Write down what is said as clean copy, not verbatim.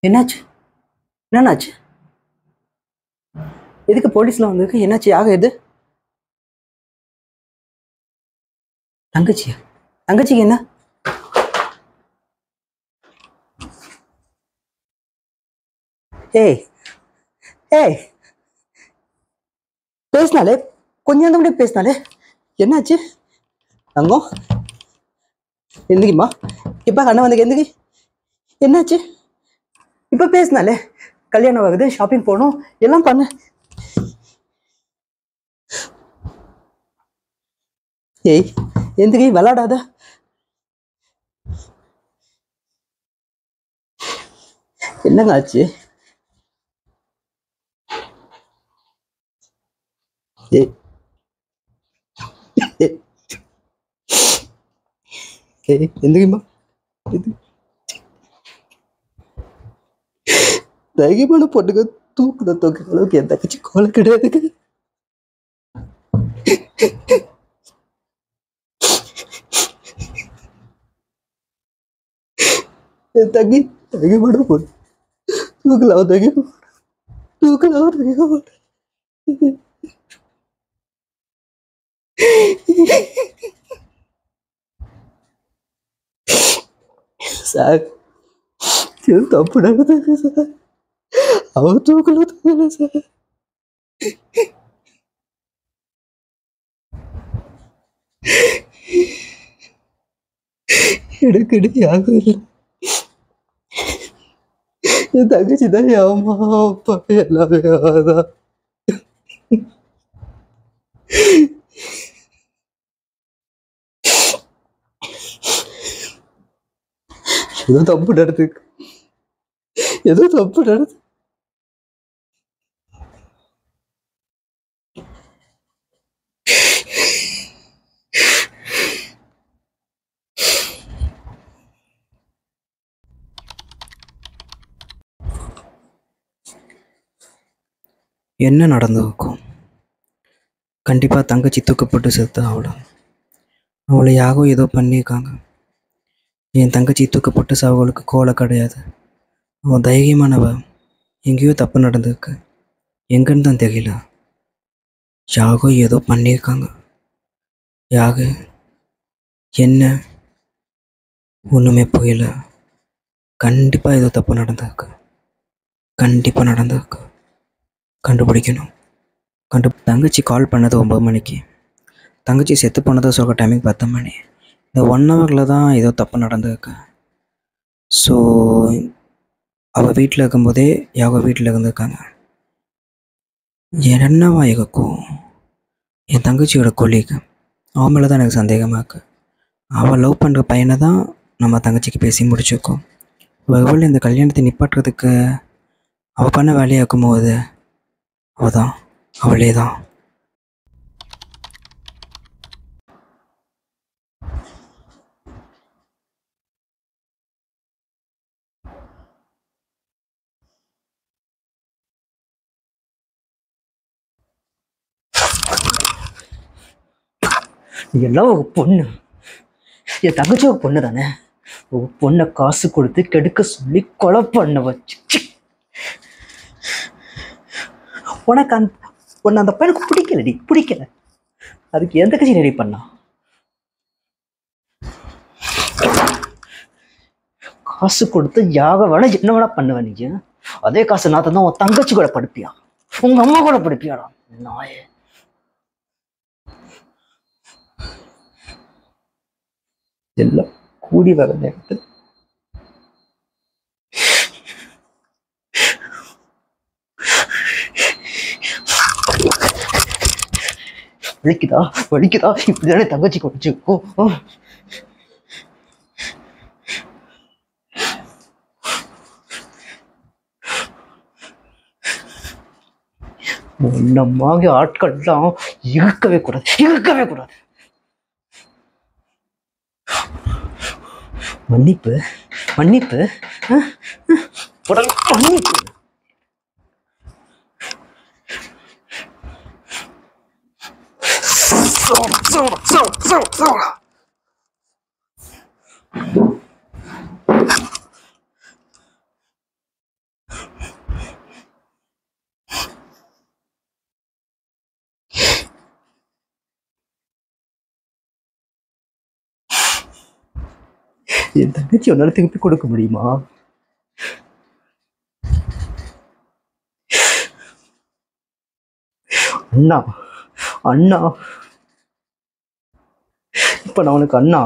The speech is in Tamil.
என்னாச்சு? என்னாச்சு? எதுக்கு போலீஸ்ல வந்திருக்கு? என்னாச்சு? யாக எது? தங்கச்சியா? தங்கச்சிக்கு என்ன? ஏய் ஏய், பேசினாலே கொஞ்சம் நேரம் கூட பேசினாலே என்னாச்சு? தங்கம் எந்திரிம்மா. இப்ப கண்ண வந்து எந்திரி. என்னாச்சு? இப்ப பேசினாலே கல்யாணம் ஆகுது, ஷாப்பிங் போகணும், எல்லாம் பண்ணு. ஏய் எந்திரி, விளாடாத. என்னங்க ஆச்சு? ஏய் ஏய் எந்திரிம்மா. தைரியமான பொண்ணுங்க தூக்குற தூக்குற அளவுக்கு என் தங்கச்சி கோலை கிடையாதுங்க. என் தங்கி தைரியமான பொண்ணு தூக்கலாம், தைரியம் தூக்கலாம், தைரியம். சார் எதுவும் தப்பு நடந்தது சார். அவன் தூக்கல சார். எனக்கு யாரும் இல்லை. என் தங்கச்சி தான் என் அம்மா அப்பா எல்லாமே அவதான். ஏதோ தப்பு நடந்து, ஏதோ தப்பு நடந்து. என்ன நடந்திருக்கும்? கண்டிப்பா தங்கச்சி தூக்கப்பட்டு செத்து அவளை யாகோ ஏதோ பண்ணியிருக்காங்க. என் தங்கச்சி தூக்கப்பட்டு சாவளுக்கு கோலை கிடையாது. அவன் தைரியமானவ. எங்கேயோ தப்பு நடந்திருக்கு, எங்கன்னு தான் தெரியல. யாகோ ஏதோ பண்ணியிருக்காங்க. யாக என்ன ஒன்றுமே புரியல. கண்டிப்பாக ஏதோ தப்பு நடந்திருக்கு, கண்டிப்பாக நடந்திருக்கு. கண்டுபிடிக்கணும். தங்கச்சி கால் பண்ணது 9 மணிக்கு, தங்கச்சி செத்து போனதை சொல்கிற டைமிங் 10 மணி. இந்த 1 ஹவரில் தான் ஏதோ தப்பு நடந்திருக்கு. ஸோ அவள் வீட்டில் இருக்கும்போதே யாகோ வீட்டில் இருந்திருக்காங்க. என்னவா இருக்கும்? என் தங்கச்சியோட கொலீக், அவன் மேலே தான் எனக்கு சந்தேகமாக இருக்குது. அவள் லவ் பண்ணுற பையனை தான் நம்ம தங்கச்சிக்கு பேசி முடிச்சிருக்கோம். ஒருவேளை இந்த கல்யாணத்தை நிப்பாட்டுறதுக்கு அவள் பண்ண வேலையாக இருக்கும்போது அவளே தான். எல்லாம் ஒரு பொண்ணு, என் தங்கச்சி ஒரு பொண்ணு தானே. ஒரு பொண்ணை காசு கொடுத்து கெடுக்க சொல்லி கொலை பண்ண வச்சு. உனக்கு அந்த பையனுக்கு பிடிக்கல. அதுக்கு எந்த கட்சி ரெடி பண்ணா? காசு கொடுத்து யாக வேணா என்ன வேணா பண்ணுவேன். நீங்க அதே காசு நான் தான் உன் தங்கச்சி கூட படிப்பியா, உங்க அம்மா கூட படிப்பியாடா நாயே. எல்லாம் கூடி வர நேரத்தில் வலிக்குதா இப்படிதானே தங்கச்சி குடிச்சுக்கோ. உன்னமாகிய ஆட்கள்லாம் இருக்கவே கூடாது. மன்னிப்பு மன்னிப்பு என் தங்கச்சி உன்னால திருப்பி கொடுக்க முடியுமா? அண்ணா அண்ணா, இப்ப நான் உனக்கு அண்ணா.